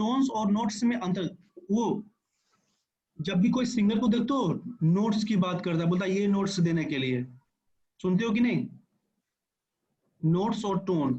Tones और notes में अंतर, वो जब भी कोई सिंगर को देखते हो नोट्स की बात करता है, बोलता है ये नोट्स देने के लिए, सुनते हो कि नहीं? नोट्स और टोन,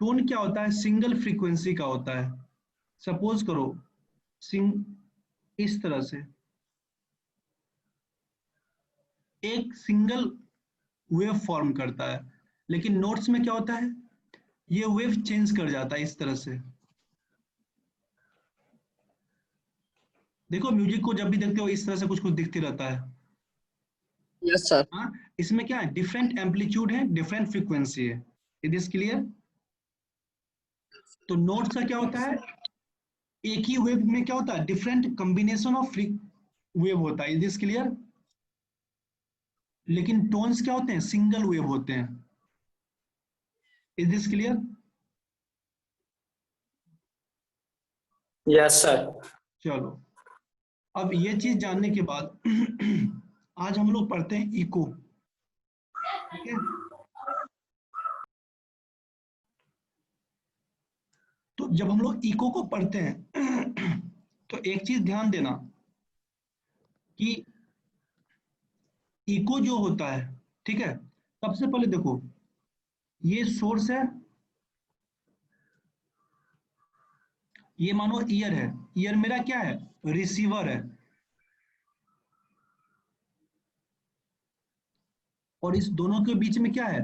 टोन क्या होता है? सिंगल फ्रीक्वेंसी का होता है। सपोज करो सिंग इस तरह से एक सिंगल वेव फॉर्म करता है, लेकिन नोट्स में क्या होता है? ये वेव चेंज कर जाता है इस तरह से। देखो म्यूजिक को जब भी देखते हो इस तरह से कुछ कुछ दिखते रहता है। Yes sir. हाँ, इसमें क्या है? डिफरेंट एम्पलीट्यूड है, डिफरेंट फ्रीक्वेंसी है। It is clear? तो नोट्स का क्या होता है? एक ही वेव में क्या होता है? डिफरेंट कॉम्बिनेशन ऑफ वेव होता है। It is clear? लेकिन टोन्स क्या होते हैं? सिंगल वेव होते हैं। Is this clear? Yes sir. चलो, अब ये चीज जानने के बाद आज हम लोग पढ़ते हैं इको। ठीक है, तो जब हम लोग इको को पढ़ते हैं तो एक चीज ध्यान देना कि इको जो होता है, ठीक है, सबसे पहले देखो ये सोर्स है, ये मानो ईयर है, ईयर मेरा क्या है? रिसीवर है। और इस दोनों के बीच में क्या है?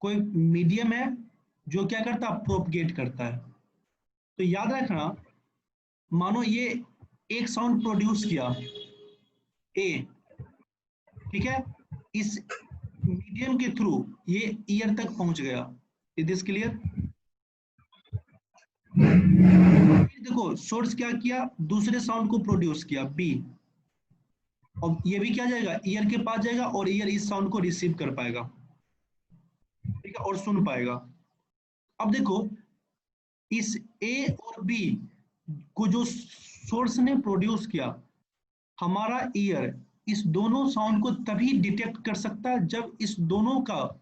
कोई मीडियम है जो क्या करता है? प्रोपगेट करता है। तो याद रखना, मानो ये एक साउंड प्रोड्यूस किया ए, ठीक है, इस मीडियम के थ्रू ये ईयर तक पहुंच गया। Is this clear? देखो सोर्स क्या किया? दूसरे साउंड को प्रोड्यूस किया बी, और ये भी क्या जाएगा? ईयर के पास जाएगा और ईयर इस साउंड को रिसीव कर पाएगा, ठीक है, और सुन पाएगा। अब देखो इस ए और बी को जो सोर्स ने प्रोड्यूस किया, हमारा ईयर इस दोनों साउंड को तभी डिटेक्ट कर सकता है जब इस दोनों का,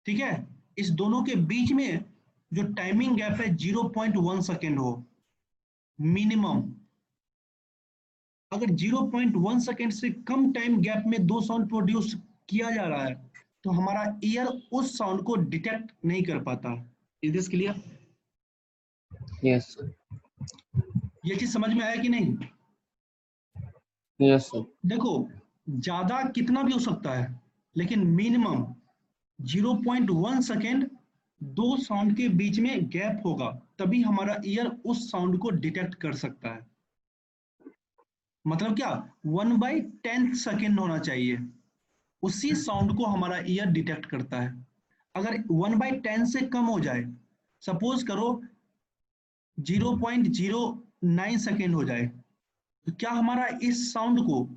ठीक है, इस दोनों के बीच में जो टाइमिंग गैप है 0.1 सेकेंड हो मिनिमम। अगर 0.1 सेकेंड से कम टाइम गैप में दो साउंड प्रोड्यूस किया जा रहा है तो हमारा ईयर उस साउंड को डिटेक्ट नहीं कर पाता। Is this clear? यस ये चीज समझ में आया कि नहीं? Yes sir. देखो ज्यादा कितना भी हो सकता है, लेकिन मिनिमम 0.1 सेकेंड दो साउंड के बीच में गैप होगा, तभी हमारा ईयर उस साउंड को डिटेक्ट कर सकता है। मतलब क्या? 1/10 सेकेंड होना चाहिए, उसी साउंड को हमारा ईयर डिटेक्ट करता है। अगर 1/10 से कम हो जाए, सपोज करो 0.09 सेकेंड हो जाए, तो क्या हमारा इस साउंड को,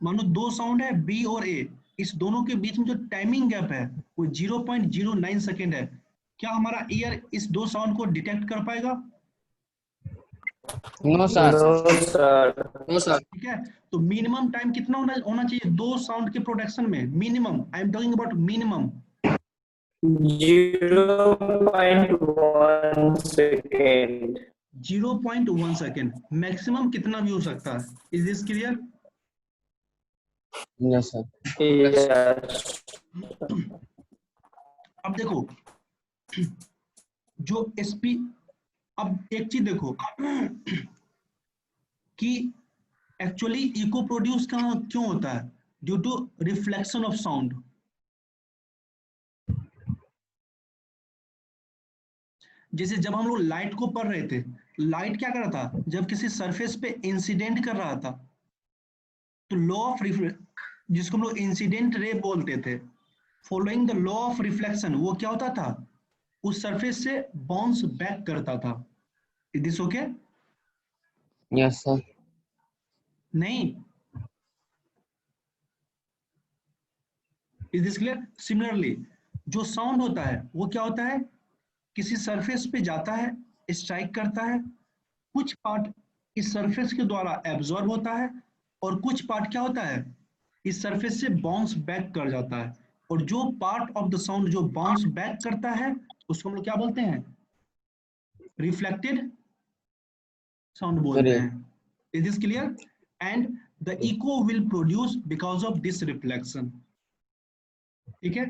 मानो दो साउंड है बी और ए, इस दोनों के बीच में जो टाइमिंग गैप है वो 0.09 सेकेंड है, क्या हमारा ईयर इस दो साउंड को डिटेक्ट कर पाएगा? No sir. No sir. No sir. ठीक है, तो मिनिमम टाइम कितना होना होना चाहिए दो साउंड के प्रोडक्शन में? Minimum, I am talking about minimum 0.1 second. 0.1 second. Maximum कितना भी हो सकता है। Is this clear? Yes sir. Yes. अब देखो जो एसपी, अब एक चीज देखो कि एक्चुअली इको प्रोड्यूस क्यों होता है? Due to reflection of sound. जैसे जब हम लोग लाइट को पढ़ रहे थे, लाइट क्या कर रहा था? जब किसी सरफेस पे इंसिडेंट कर रहा था तो लॉ ऑफ जिसको हम लोग इंसिडेंट रे बोलते थे, following the law of reflection, वो क्या होता था? उस सरफेस से बाउंस बैक करता था। Is this okay? Yes sir. नहीं, इज दिस क्लियर? सिमिलरली जो साउंड होता है वो क्या होता है? किसी सरफेस पे जाता है, स्ट्राइक करता है, कुछ पार्ट इस सरफेस के द्वारा एब्जॉर्ब होता है और कुछ पार्ट क्या होता है? इस सरफेस से बाउंस बैक कर जाता है। और जो पार्ट ऑफ द साउंड जो बाउंस बैक करता है उसको हम लोग क्या बोलते हैं? रिफ्लेक्टेड साउंड बोलते हैं। Is this clear? And the echo will produce because of this reflection. ठीक है,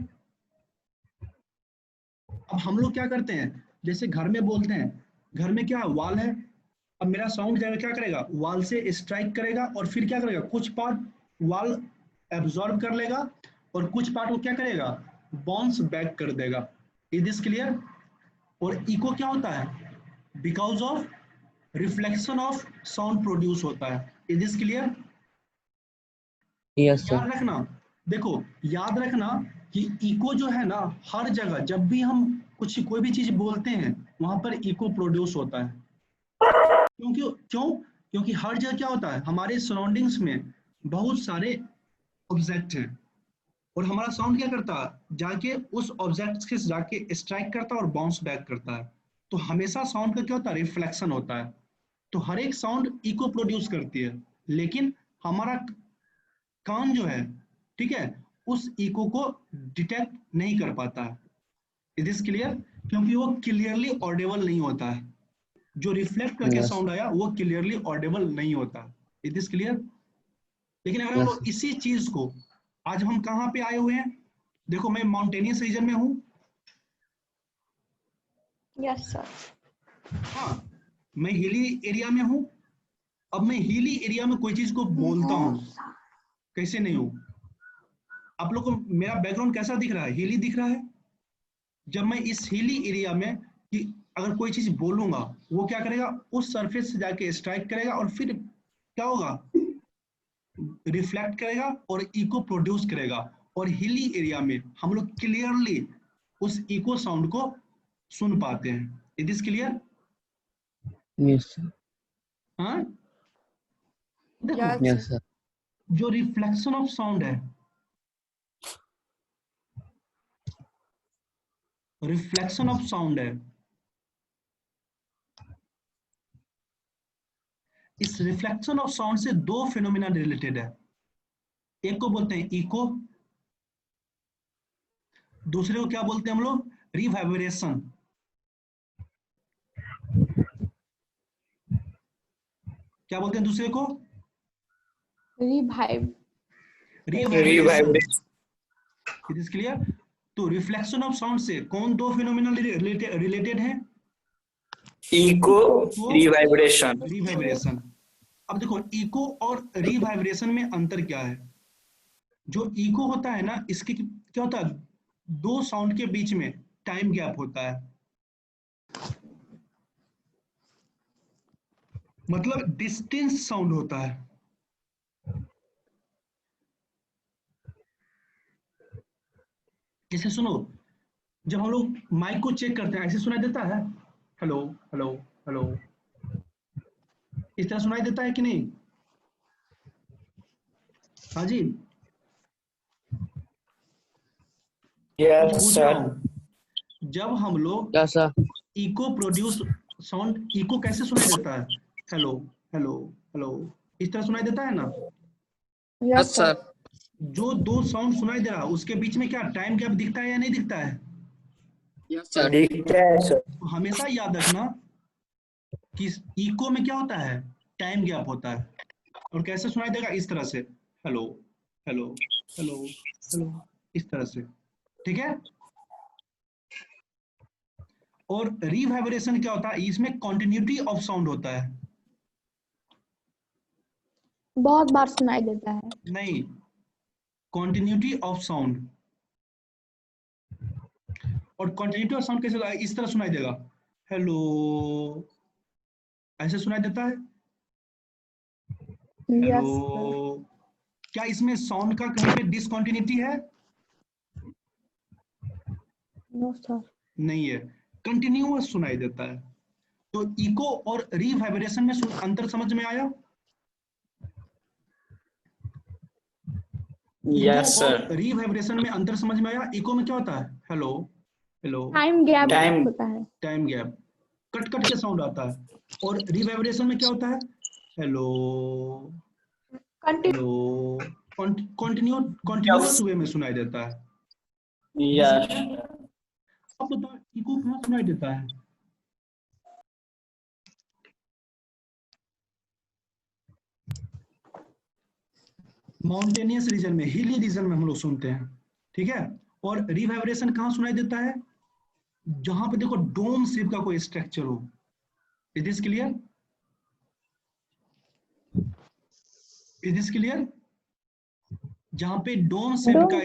अब हम लोग क्या करते हैं, जैसे घर में बोलते हैं, घर में क्या वॉल है, अब मेरा साउंड जाएगा क्या करेगा, वॉल से स्ट्राइक करेगा और फिर क्या करेगा, कुछ पार्ट वॉल एब्जॉर्ब कर लेगा और कुछ पार्ट को क्या करेगा, बाउंस बैक कर देगा। Is this clear? और इको क्या होता है, because of reflection of sound produce होता है। Is this clear? Yes sir. याद रखना, देखो याद रखना कि इको जो है ना, हर जगह जब भी हम कुछ कोई भी चीज बोलते हैं वहां पर इको प्रोड्यूस होता है। क्योंकि हर जगह क्या होता है, हमारे सराउंडिंग्स में बहुत सारे ऑब्जेक्ट हैं और हमारा साउंड क्या करता है, जाके उस ऑब्जेक्ट के जाके स्ट्राइक करता है और बाउंस बैक करता है। तो हमेशा साउंड का क्या होता है, रिफ्लेक्शन होता है। तो हर एक साउंड इको प्रोड्यूस करती है, लेकिन हमारा कान जो है, ठीक है, उस इको को डिटेक्ट नहीं कर पाता है। Is this clear? क्योंकि वो क्लियरली ऑडिबल नहीं होता है, जो रिफ्लेक्ट करके यस साउंड आया वो क्लियरली ऑडिबल नहीं होता। Is this clear? लेकिन अगर हम यस लोग इसी चीज को, आज हम कहाँ पे आए हुए हैं, देखो मैं माउंटेनियस रीजन में हूँ, यस सर। हाँ मैं हिली एरिया में हूँ। अब मैं हिली एरिया में कोई चीज को बोलता हूँ, कैसे नहीं हूँ, आप लोग को मेरा बैकग्राउंड कैसा दिख रहा है, हिली दिख रहा है। जब मैं इस हिली एरिया में कि अगर कोई चीज बोलूंगा, वो क्या करेगा, उस सरफेस से जाके स्ट्राइक करेगा और फिर क्या होगा, रिफ्लेक्ट करेगा और इको प्रोड्यूस करेगा। और हिली एरिया में हम लोग क्लियरली उस इको साउंड को सुन पाते हैं। It is clear? Yes sir. हाँ, देखो यस यस सर। जो रिफ्लेक्शन ऑफ साउंड है, रिफ्लेक्शन ऑफ साउंड है, इस रिफ्लेक्शन ऑफ साउंड से दो फिनोमिना रिलेटेड है। एक को बोलते हैं इको, दूसरे को क्या बोलते हैं हम लोग, रिवाइब्रेशन। क्या बोलते हैं दूसरे को, revive. Reverberation. It is clear? तो रिफ्लेक्शन ऑफ साउंड से कौन दो फिनोमिना रिलेटेड है, इको रिवाइब्रेशन। रिवाइब्रेशन। अब देखो इको और रिवाइब्रेशन में अंतर क्या है। जो इको होता है ना, इसके क्या होता है, दो साउंड के बीच में टाइम गैप होता है, मतलब डिस्टेंस साउंड होता है। जैसे सुनो, जब हम लोग माइक को चेक करते हैं ऐसे सुनाई देता है, हेलो हेलो हेलो, इस तरह सुनाई देता है कि नहीं? हाँ जी, यस पूछ रहा सर। हूँ, जब हम लोग yes sir. Echo produce sound, echo कैसे सुनाई देता है, हेलो हेलो हेलो, इस तरह सुनाई देता है ना। Yes sir. जो दो साउंड सुनाई दे रहा है उसके बीच में क्या टाइम गैप दिखता है या नहीं दिखता है? Yes sir. दिखता है सर। तो हमेशा याद रखना कि इको में क्या होता है, टाइम गैप होता है। और कैसे सुनाई देगा, इस तरह से, हेलो हेलो हेलो हेलो, इस तरह से। ठीक है? और रिवाइब्रेशन क्या होता है, इसमें कॉन्टिन्यूटी ऑफ साउंड होता है। बहुत बार सुनाई देता है। नहीं, कॉन्टिन्यूटी ऑफ साउंड। और कॉन्टिन्यूटी ऑफ साउंड कैसे होता है, इस तरह सुनाई देगा, हेलो, ऐसे सुनाई देता है, हेलो। Yes sir. क्या इसमें साउंड का कहीं पे डिसकॉन्टिन्यूटी है? No sir. नहीं है, कंटिन्यूअस सुनाई देता है। तो इको और रिवाइब्रेशन में अंतर समझ में आया? Yes echo sir. और रिवाइब्रेशन में अंतर समझ में आया? इको में क्या होता है, hello hello, time gap time होता है। टाइम गैप, कट कट के साउंड आता है। और रिवाइब्रेशन में क्या होता है, हेलो कंटिन्यू। हेलो, कॉन्टिन्यूअस वे में सुनाई देता है। यस। अब बताओ इको कहाँ सुनाई देता है? माउंटेनियस रीजन में, हिली रीजन में हम लोग सुनते हैं, ठीक है। और रिवाइब्रेशन कहाँ सुनाई देता है? जहां पे देखो डोम शेप का कोई स्ट्रक्चर हो। Is this clear? Is this clear? जहां पे डोम शेप का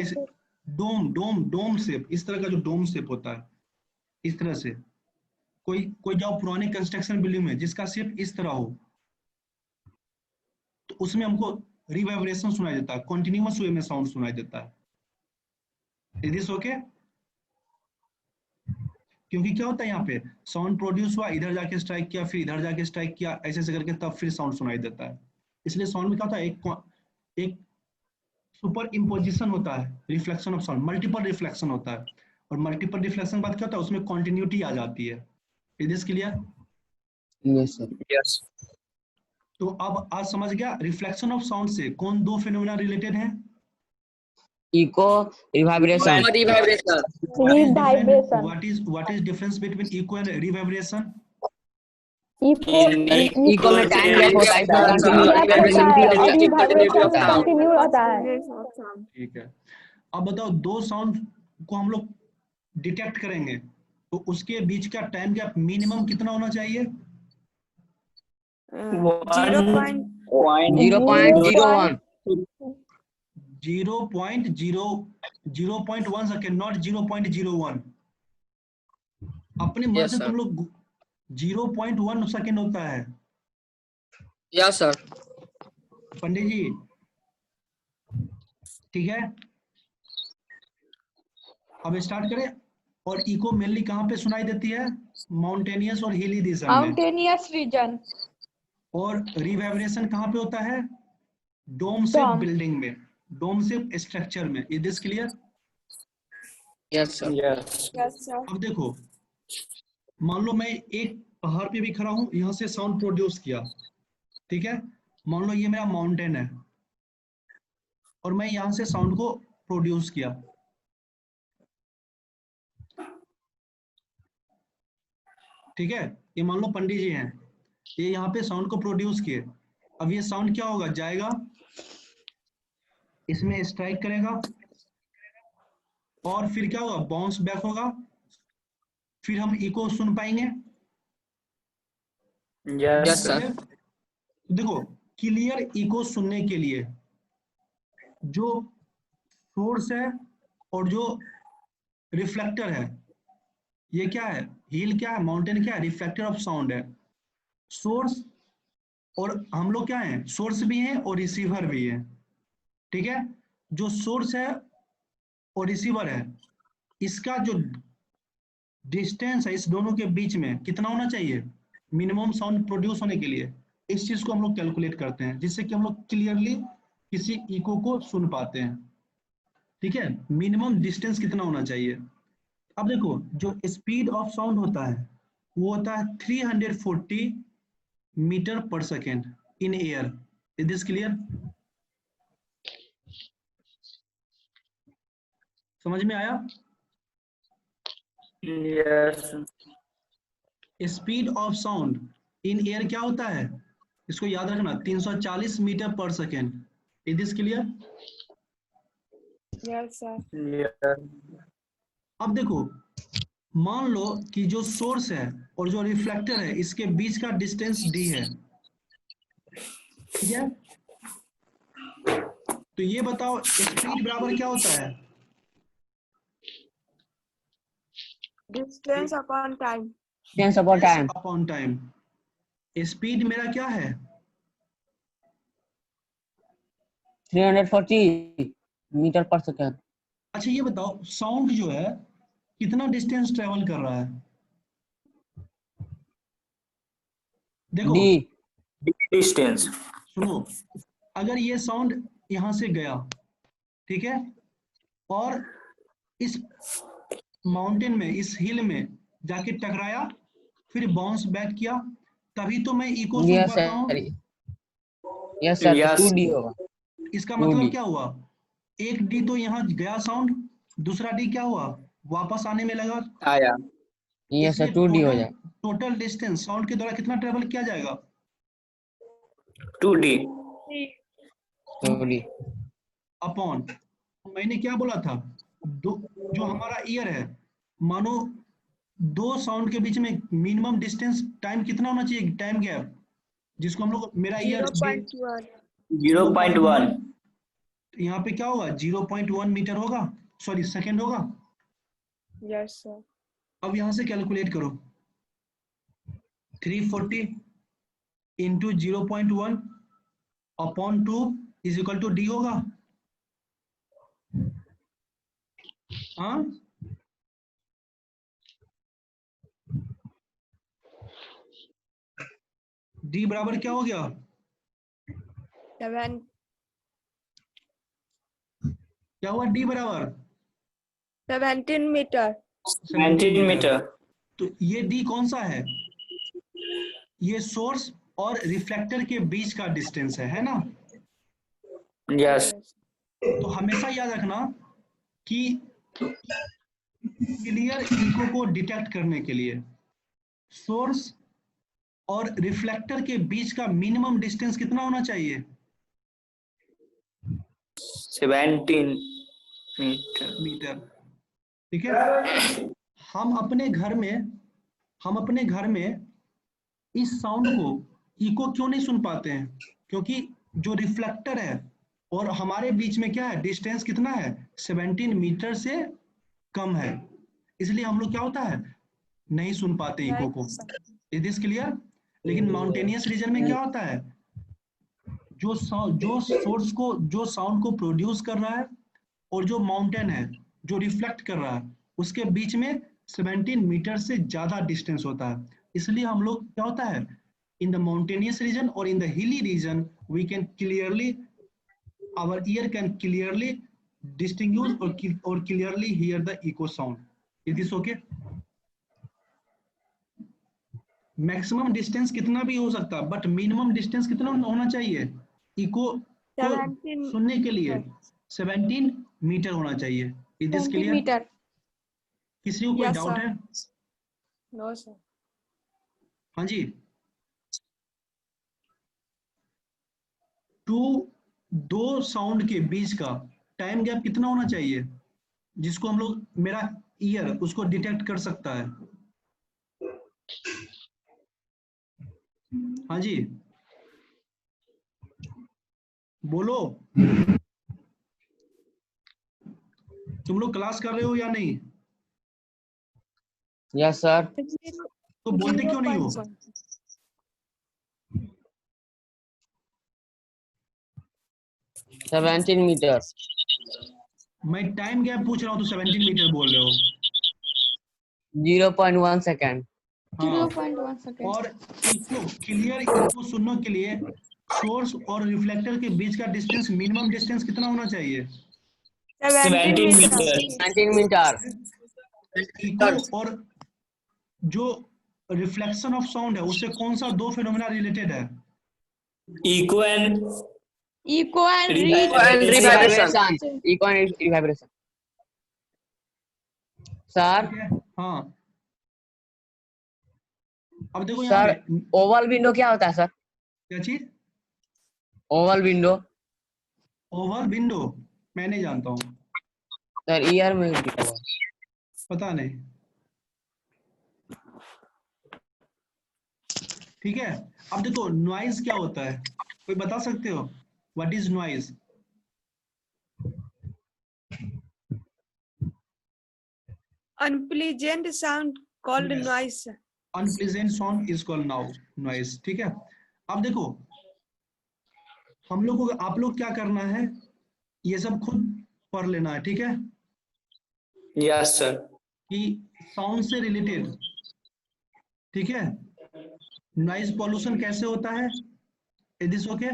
डोम शेप, इस तरह का जो डोम शेप होता है, इस तरह से कोई जो पुरानी कंस्ट्रक्शन बिल्डिंग में जिसका शेप इस तरह हो, तो उसमें हमको रिवाइब्रेशन सुनाई देता है, कॉन्टिन्यूअस वे में साउंड सुनाई देता है। Is this okay? क्योंकि क्या होता है यहाँ पे साउंड प्रोड्यूस हुआ, इधर जाके स्ट्राइक किया, फिर इधर जाके स्ट्राइक किया, ऐसे ऐसे करके तब फिर साउंड सुनाई देता है। इसलिए साउंड में क्या होता है, एक सुपर इम्पोजिशन होता है, reflection of sound, multiple reflection होता है। और मल्टीपल रिफ्लेक्शन के बाद क्या होता है, उसमें कॉन्टिन्यूटी आ जाती है। Is this clear? Yes sir. Yes. तो अब आज समझ गया रिफ्लेक्शन ऑफ साउंड से कौन दो फिनोमेना रिलेटेड है? Echo, reverberation. Reverberation. Revibration. What is difference between echo and reverberation? Echo में टाइम गैप होता है, और रिवाइब्रेशन में कंटिन्यू रहता है। ठीक है। अब बताओ, दो साउंड को हम लोग डिटेक्ट करेंगे तो उसके बीच का टाइम गैप मिनिमम कितना होना चाहिए? 0.01। 0.1 सेकेंड, नॉट 0.01। अपने मन से तुम लोग 0.1 सेकेंड होता है। Yes sir. पंडित जी, ठीक है, अब स्टार्ट करें। और इको मेनली कहाँ पे सुनाई देती है? माउंटेनियस और हिली रीजन में। Mountainous region. और रिवाइब्रेशन कहाँ पे होता है? डोम शेप बिल्डिंग में, डोम शेप स्ट्रक्चर में। Is this clear? Yes sir. Yes sir. अब देखो, मान लो मैं एक पहाड़ पे भी खड़ा हूं, यहां से साउंड प्रोड्यूस किया, ठीक है। मान लो ये मेरा माउंटेन है और मैं यहां से साउंड को प्रोड्यूस किया, ठीक है। ये मान लो पंडित जी हैं, ये यहाँ पे साउंड को प्रोड्यूस किए। अब ये साउंड क्या होगा, जाएगा, इसमें स्ट्राइक करेगा और फिर क्या होगा, बाउंस बैक होगा, फिर हम इको सुन पाएंगे। Yes sir. देखो, क्लियर इको सुनने के लिए जो सोर्स है और जो रिफ्लेक्टर है, ये क्या है, हिल क्या है, माउंटेन क्या है, रिफ्लेक्टर ऑफ साउंड है। सोर्स और हम लोग क्या है, सोर्स भी हैं और रिसीवर भी है, ठीक है। जो सोर्स है और रिसीवर है, इसका जो डिस्टेंस है इस दोनों के बीच में कितना होना चाहिए मिनिमम साउंड प्रोड्यूस होने के लिए, इस चीज को हम लोग कैलकुलेट करते हैं, जिससे कि हम लोग क्लियरली किसी इको को सुन पाते हैं, ठीक है। मिनिमम डिस्टेंस कितना होना चाहिए? अब देखो, जो स्पीड ऑफ साउंड होता है वो होता है 340 मीटर पर second in air. Is this clear? समझ में आया? Yes. Speed of sound in air क्या होता है, इसको याद रखना, 340 मीटर पर second. Is this clear? Yes sir. अब देखो, मान लो कि जो सोर्स है और जो रिफ्लेक्टर है इसके बीच का डिस्टेंस d है, ठीक है। तो ये बताओ स्पीड बराबर क्या होता है? Distance upon time. Distance upon time. Upon time. Speed मेरा क्या है? 340 मीटर पर सेकेंड। अच्छा ये बताओ, साउंड जो है कितना डिस्टेंस ट्रेवल कर रहा है? देखो, डिस्टेंस। सुनो, अगर ये साउंड यहां से गया, ठीक है, और इस माउंटेन में, इस हिल में जाके टकराया, फिर बाउंस बैक किया, तभी तो मैं इको सुन यस पाता हूँ। Sir. Yes sir, Yes. 2D होगा। इसका 2D। मतलब क्या हुआ, एक डी तो यहाँ गया साउंड, दूसरा डी क्या हुआ, वापस आने में लगा। आया। यस सर, इसलिए 2D हो जाए। टोटल डिस्टेंस साउंड के द्वारा कितना ट्रेवल किया जाएगा? 2D। 2D। अपॉन, मैंने क्या बोला था, जो हमारा ईयर है, मानो दो साउंड के बीच में मिनिमम डिस्टेंस टाइम कितना होना चाहिए, टाइम गैप, जिसको हम लोग, मेरा ईयर 0.1. 0.1. यहाँ पे क्या होगा, 0.1 मीटर होगा, सॉरी सेकेंड होगा। Yes, sir. अब यहाँ से कैलकुलेट करो, 340 into 0.1 upon 2 is equal to D होगा। हाँ, डी बराबर क्या हो गया, 7. क्या हुआ, डी बराबर 17 meter. 17 मीटर. तो ये डी कौन सा है, ये सोर्स और रिफ्लेक्टर के बीच का डिस्टेंस है ना। यस. तो हमेशा याद रखना कि क्लियर इको को डिटेक्ट करने के लिए सोर्स और रिफ्लेक्टर के बीच का मिनिमम डिस्टेंस कितना होना चाहिए, 17 मीटर. ठीक है। हम अपने घर में इस साउंड को इको क्यों नहीं सुन पाते हैं, क्योंकि जो रिफ्लेक्टर है और हमारे बीच में क्या है, डिस्टेंस कितना है, 17 मीटर से कम है, इसलिए हम लोग क्या होता है, नहीं सुन पाते इको को। Is this clear. लेकिन माउंटेनियस रीजन में क्या होता है, जो सोर्स को, जो साउंड को प्रोड्यूस कर रहा है और जो माउंटेन है जो रिफ्लेक्ट कर रहा है, उसके बीच में 17 मीटर से ज्यादा डिस्टेंस होता है। इसलिए हम लोग क्या होता है, इन द माउंटेनियस रीजन और in the hilly region we can clearly, our ear can clearly distinguish or clearly hear the echo sound. Is this okay? Maximum distance कितना भी हो सकता है, बट मिनिमम डिस्टेंस कितना होना चाहिए इको को 17 सुनने के लिए, 17 मीटर होना चाहिए। Is this clear. meter. किसी को कोई Yes, डाउट sir. है? No, sir. हाँ जी। दो साउंड के बीच का टाइम गैप कितना होना चाहिए, जिसको हम लोग, मेरा ईयर उसको डिटेक्ट कर सकता है। हाँ जी बोलो, तुम लोग क्लास कर रहे हो या नहीं? Yes sir. तो बोलते क्यों नहीं हो? 17 मीटर। मैं टाइम गैप पूछ रहा हूँ तो 17 मीटर बोल रहे हो। 0.1 सेकेंड। हाँ, 0.1 second. और इको, क्लियर इको सुनने के लिए सोर्स और रिफ्लेक्टर के बीच का डिस्टेंस, मिनिमम डिस्टेंस कितना होना चाहिए? 17 मीटर. 17 मीटर। इको और जो रिफ्लेक्शन ऑफ साउंड है उससे कौन सा दो फिनोमेना रिलेटेड है? Echo and Echo and reverberation. Echo and reverberation. Sir ठीक है, हाँ। अब देखो यहाँ सर, पे ओवल विंडो क्या होता है सर? क्या चीज? Oval window. ओवल विंडो मैं नहीं जानता हूँ, सर ईयर में लिखा हुआ। पता नहीं। ठीक है, अब देखो नॉइज क्या होता है, कोई बता सकते हो? What is noise? unpleasant sound called Yes. noise. Unpleasant sound is called noise. ठीक है, अब देखो हम लोग को, आप लोग क्या करना है, ये सब खुद पढ़ लेना है। ठीक है, yes sir. कि साउंड से रिलेटेड, ठीक है, नॉइज पॉल्यूशन कैसे होता है। Is this okay?